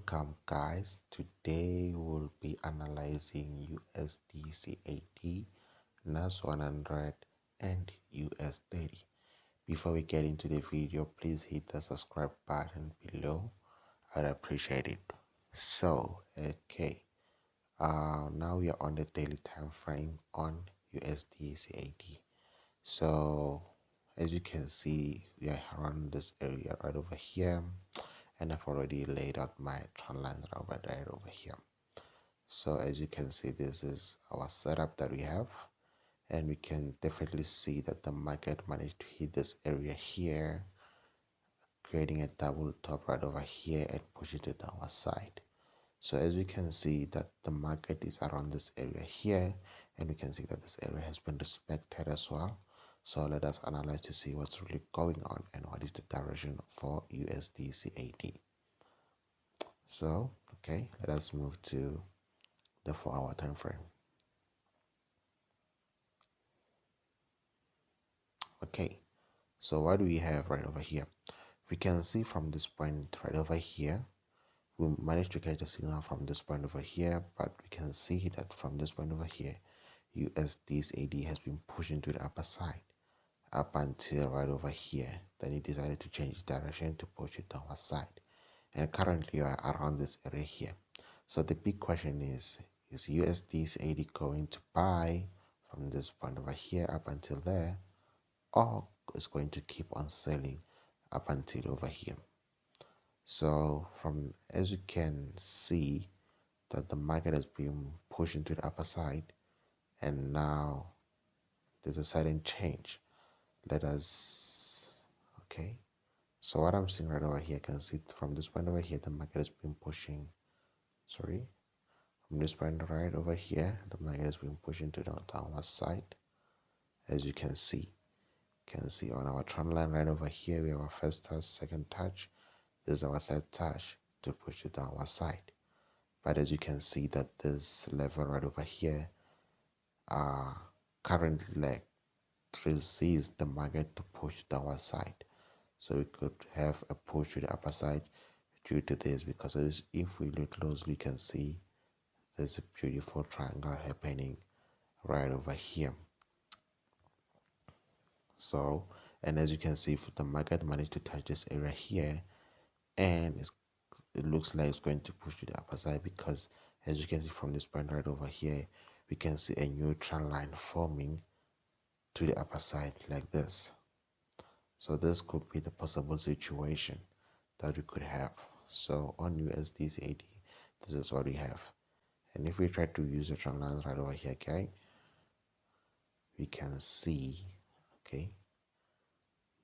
Welcome guys. Today we'll be analyzing USDCAD, NAS100 and US30. Before we get into the video, please hit the subscribe button below. I'd appreciate it. Now we are on the daily time frame on USDCAD. So as you can see, we are around this area right over here, and I've already laid out my trend lines right over here. So as you can see, this is our setup that we have, and we can definitely see that the market managed to hit this area here, creating a double top right over here and push it to the downward side. So as we can see that the market is around this area here, and we can see that this area has been respected as well. So let us analyze to see what's really going on and what is the direction for USDCAD. So let us move to the 4-hour time frame. So what do we have right over here? We can see from this point right over here, we managed to get a signal from this point over here, but we can see that from this point over here, USDCAD has been pushing to the upper side up until right over here. Then it decided to change direction to push it downward side, and currently we are around this area here. So the big question is USDCAD going to buy from this point over here up until there, or is going to keep on selling up until over here? So from, as you can see, that the market has been pushing to the upper side, and now there's a sudden change. Let us so what I'm seeing right over here, I can see from this point over here the market has been pushing, from this point right over here the market has been pushing to the downward side. As you can see on our trend line right over here, we have our first touch, second touch, this is our third touch to push the downward side. But as you can see that this level right over here currently resists the market to push downward side. So we could have a push to the upper side due to this, because if we look closely, you can see there's a beautiful triangle happening right over here. So, and as you can see, the market managed to touch this area here, and it looks like it's going to push to the upper side, because as you can see from this point right over here, we can see a new trend line forming to the upper side like this. So this could be the possible situation that we could have. So on USDCAD, this is what we have. And if we try to use the trend lines right over here, we can see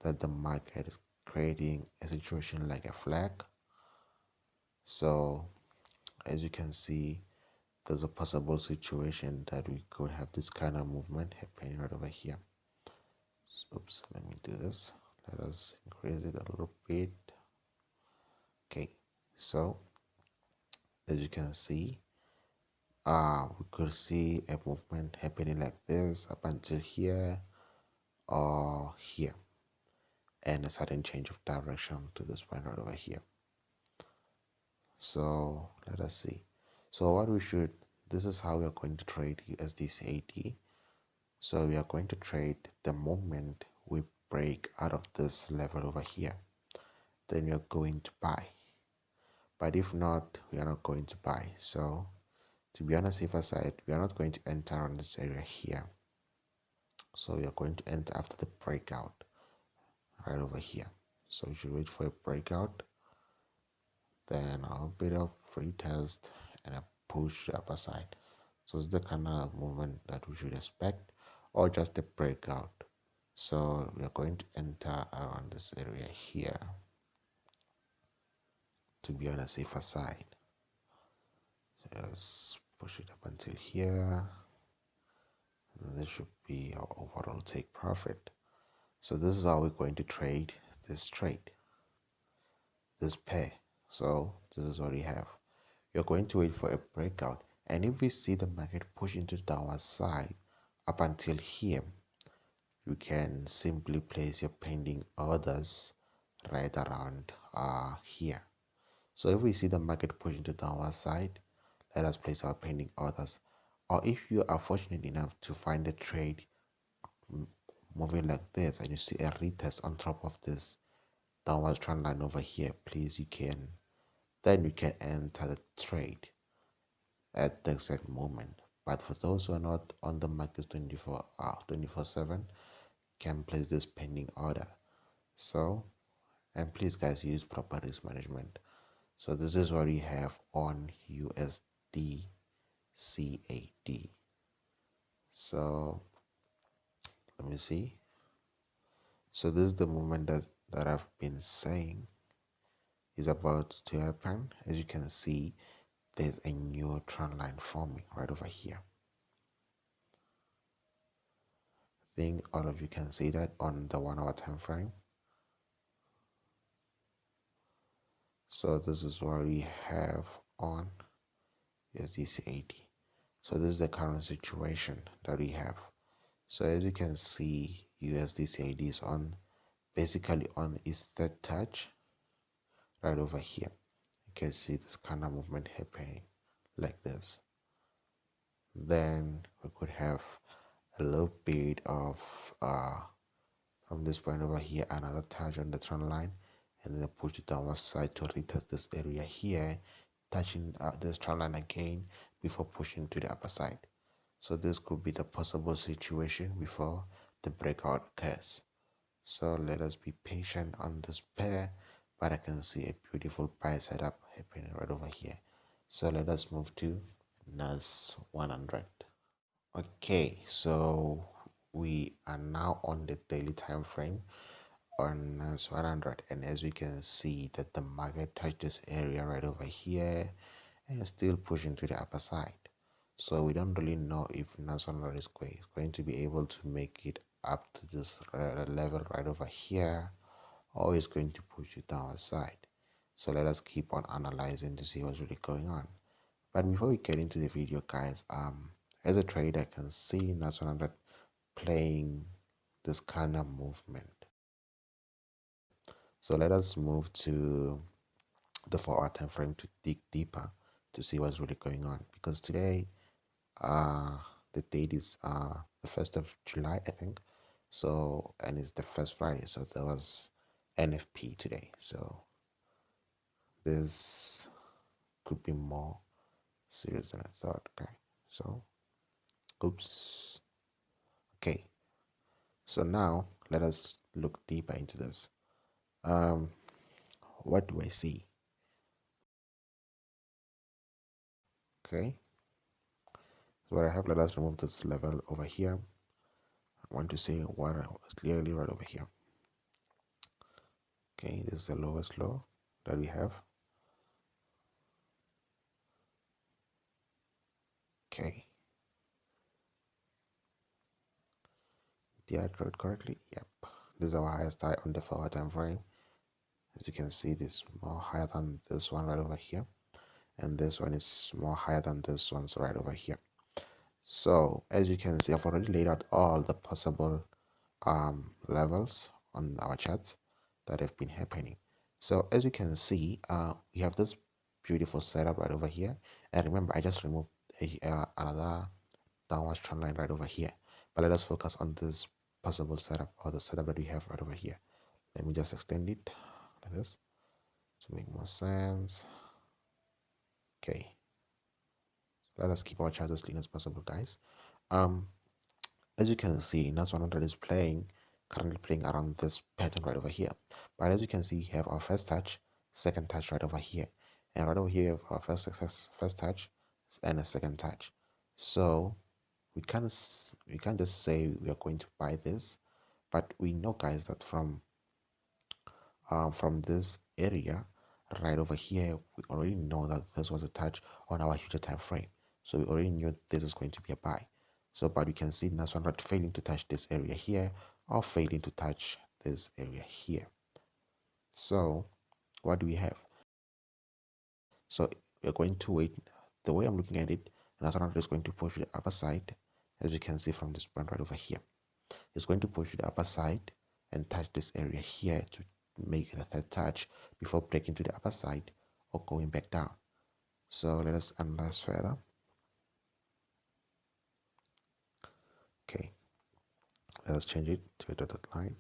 that the market is creating a situation like a flag. So as you can see, there's a possible situation that we could have this kind of movement happening right over here. Oops, let me do this. Let us increase it a little bit. So as you can see, we could see a movement happening like this up until here or here, and a sudden change of direction to this point right over here. So let us see. So this is how we are going to trade USDCAD. So we are going to trade the moment we break out of this level over here, then we are going to buy. But if not, we are not going to buy. So to be on the safer side, we are not going to enter on this area here. So we are going to enter after the breakout right over here. So we should wait for a breakout, then a bit of free test and a push to the upper side. So it's the kind of movement that we should expect, or just a breakout. So we are going to enter around this area here to be on the safer side. So let's push it up until here. And this should be our overall take profit. So this is how we're going to trade this pair. So this is what we have. You're going to wait for a breakout, and if we see the market push into the downward side up until here, you can simply place your pending orders right around here. So if we see the market pushing to downward side, let us place our pending orders. Or if you are fortunate enough to find a trade moving like this and you see a retest on top of this downward trend line over here, please, then you can enter the trade at the exact moment. But for those who are not on the market 24/7, can place this pending order. So, and please guys, use proper risk management. So this is what we have on USD CAD. So let me see. So this is the movement that I've been saying is about to happen. As you can see, there's a new trend line forming right over here. I think all of you can see that on the 1 hour time frame. So this is what we have on USD. So this is the current situation that we have. So as you can see, USD is on basically on its third touch right over here. You can see this kind of movement happening like this. Then we could have a little bit of from this point over here, another touch on the trend line, and then push it downward side to retest this area here, touching this trend line again before pushing to the upper side. So this could be the possible situation before the breakout occurs. So let us be patient on this pair, but I can see a beautiful buy setup happening right over here. So let us move to NAS100. Okay, so we are now on the daily time frame on NAS100, and as we can see that the market touched this area right over here and is still pushing to the upper side. So we don't really know if NAS100 is going to be able to make it up to this level right over here, or is going to push it downside. So let us keep on analyzing to see what's really going on. But before we get into the video, guys, as a trader, I can see NAS100 playing this kind of movement. So let us move to the 4 hour time frame to dig deeper to see what's really going on, because today the date is the 1st of July, I think. So, and it's the first Friday, so there was NFP today. So this could be more serious than I thought. Okay, so oops. Okay, so now let us look deeper into this. What do I see? Okay, so what I have, let us remove this level over here. I want to see what is clearly right over here. Okay, this is the lowest low that we have. Okay, did I draw it correctly? Yep, this is our highest high on the 4 hour time frame. As you can see, this is more higher than this one right over here, and this one is more higher than this one's right over here. So as you can see, I've already laid out all the possible levels on our charts that have been happening. So as you can see, we have this beautiful setup right over here, and remember, I just removed another downward trend line right over here. But let us focus on this possible setup, or the setup that we have right over here. Let me just extend it like this to make more sense. Okay, let us keep our charts as clean as possible, guys. As you can see, NAS100 is currently playing around this pattern right over here. But as you can see, we have our first touch, second touch right over here, and right over here we have our first touch and a second touch. So we can't just say we are going to buy this, but we know, guys, that from this area right over here, we already know that this was a touch on our future time frame. So we already knew this is going to be a buy. So, but we can see NAS100 failing to touch this area here, or failing to touch this area here. So what do we have? So we're going to wait. The way I'm looking at it, NAS100 is going to push the upper side, as you can see from this point right over here. It's going to push the upper side and touch this area here to make the third touch before breaking to the upper side, or going back down. So let us analyze further. Okay, let us change it to a dotted line.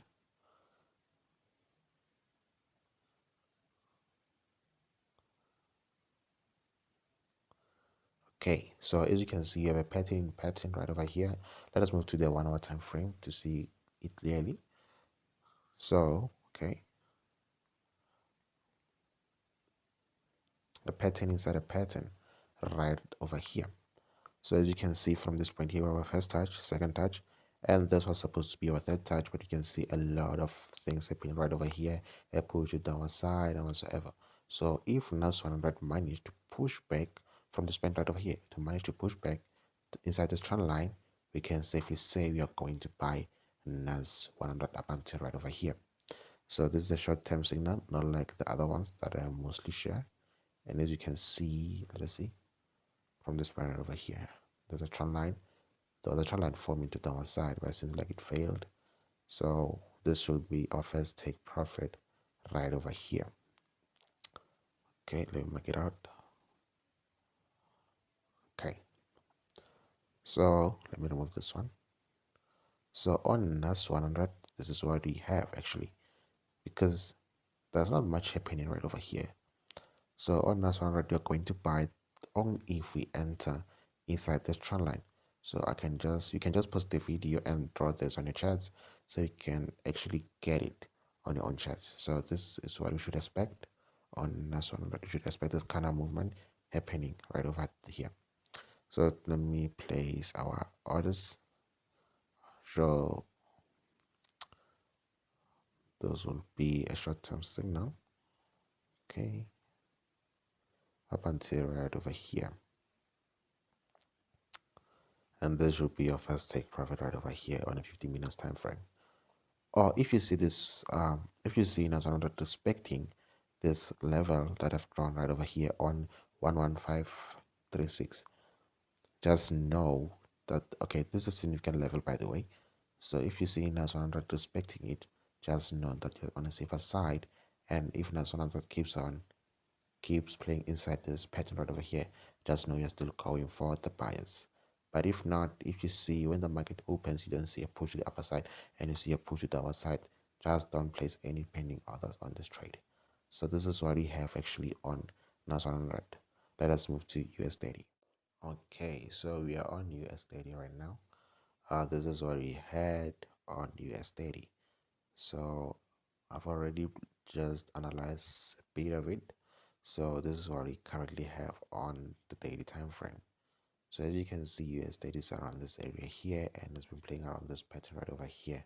Okay, so as you can see, you have a pattern right over here. Let us move to the 1 hour time frame to see it clearly. So, okay, the pattern inside a pattern right over here. So as you can see from this point here, we have our first touch, second touch, and this was supposed to be our third touch, but you can see a lot of things happening right over here, a push to downward side and whatsoever. So if NAS100 managed to push back from this point right over here, to manage to push back inside this trend line, we can safely say we are going to buy NAS100 up until right over here. So this is a short-term signal, not like the other ones that I mostly share. And as you can see, let us see, from this point right over here, there's a trend line. The other trend line formed into downward side, but it seems like it failed. So this should be our first take profit right over here. Okay, let me make it out. Okay, so let me remove this one. So on NAS100, this is what we have actually, because there's not much happening right over here. So on NAS100, you're going to buy only if we enter inside this trend line. So you can just post the video and draw this on your charts so you can actually get it on your own charts. So this is what we should expect on NAS100. You should expect this kind of movement happening right over here. So let me place our orders. So those will be a short-term signal. Okay, up until right over here. And this should be your first take profit right over here on a 50 minutes time frame. Or if you see this, if you see NAS100 respecting this level that I've drawn right over here on 11536, just know that, okay, this is a significant level, by the way. So if you see NAS100 respecting it, just know that you're on a safer side. And if NAS100 keeps playing inside this pattern right over here, just know you're still going for the buyers. But if not, if you see when the market opens, you don't see a push to the upper side and you see a push to the downside side, just don't place any pending orders on this trade. So this is what we have actually on NAS100. Let us move to US30. Okay, so we are on US30 right now. This is what we had on US30. So I've already just analyzed a bit of it. So this is what we currently have on the daily time frame. So as you can see, US30 is around this area here and it's been playing around this pattern right over here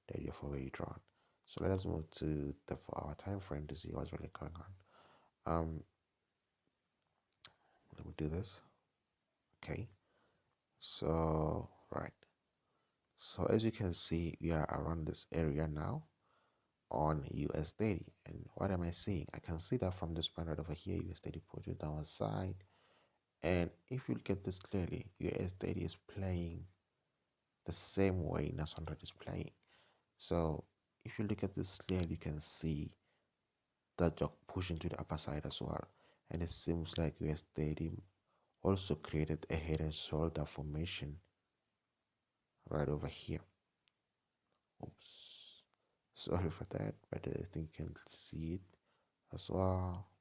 that you've already drawn. So let us move to the 4 hour time frame to see what's really going on. Let me do this. Okay. So right. So as you can see, we are around this area now on US30. And what am I seeing? I can see that from this point right over here, US30 put you down side. And if you look at this clearly, US30 is playing the same way NAS100 is playing. So if you look at this clearly, you can see that you're pushing to the upper side as well. And it seems like US30 also created a head and shoulder formation right over here. Oops. Sorry for that, but I think you can see it as well.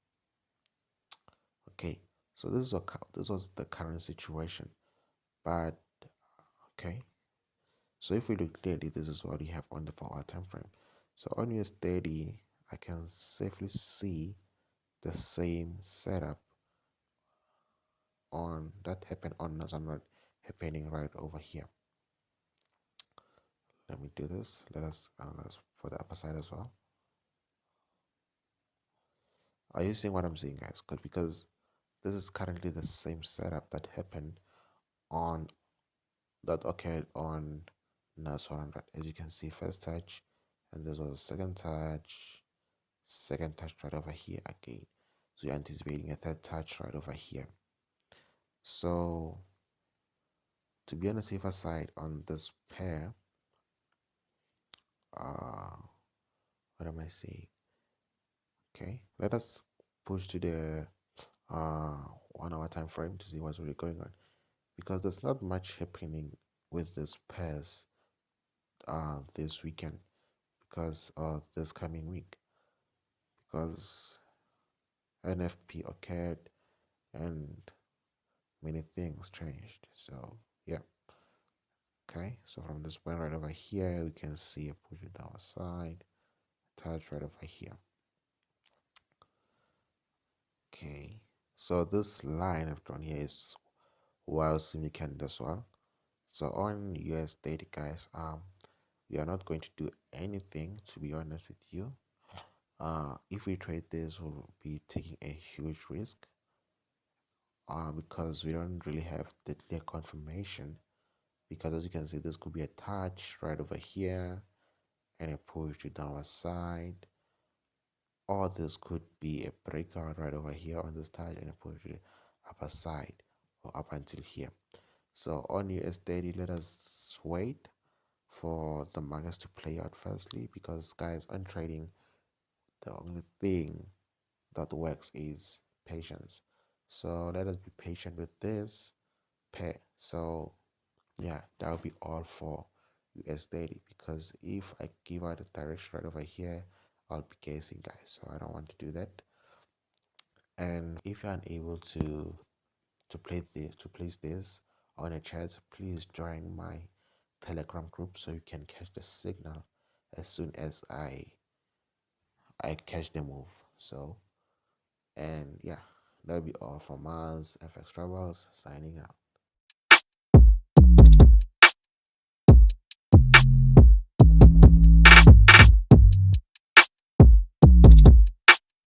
Okay, so this was the current situation, but okay. So if we look clearly, this is what we have on the 4 hour time frame. So on US30, I can safely see the same setup on that happened on NAS100 happening right over here. Let me do this. Let us analyze for the upper side as well. Are you seeing what I'm seeing, guys? Because this is currently the same setup that happened on that occurred on NAS100. As you can see, first touch, and this was second touch right over here again. So you're anticipating a third touch right over here. So to be on the safer side on this pair, what am I saying? Okay, let us push to the 1 hour time frame to see what's really going on, because there's not much happening with this pairs this weekend, because this coming week, because NFP occurred and many things changed. So yeah. Okay, so from this point right over here, we can see a push it down side, touch right over here. Okay, so this line I've drawn here is well significant as well. So on US30, guys, we are not going to do anything, to be honest with you. If we trade this, we'll be taking a huge risk, because we don't really have the clear confirmation, because as you can see, this could be a touch right over here and a push to downward side, or this could be a breakout right over here on this touch and a push to the upper side or up until here. So on US30, let us wait for the markets to play out firstly, because guys, on trading, the only thing that works is patience. So let us be patient with this pair. So yeah, that will be all for US30, because if I give out a direction right over here, I'll be guessing, guys, so I don't want to do that. And if you're unable to place this on a chat, please join my Telegram group so you can catch the signal as soon as I catch the move. So, and yeah, that'll be all from us, FX Travels, signing out.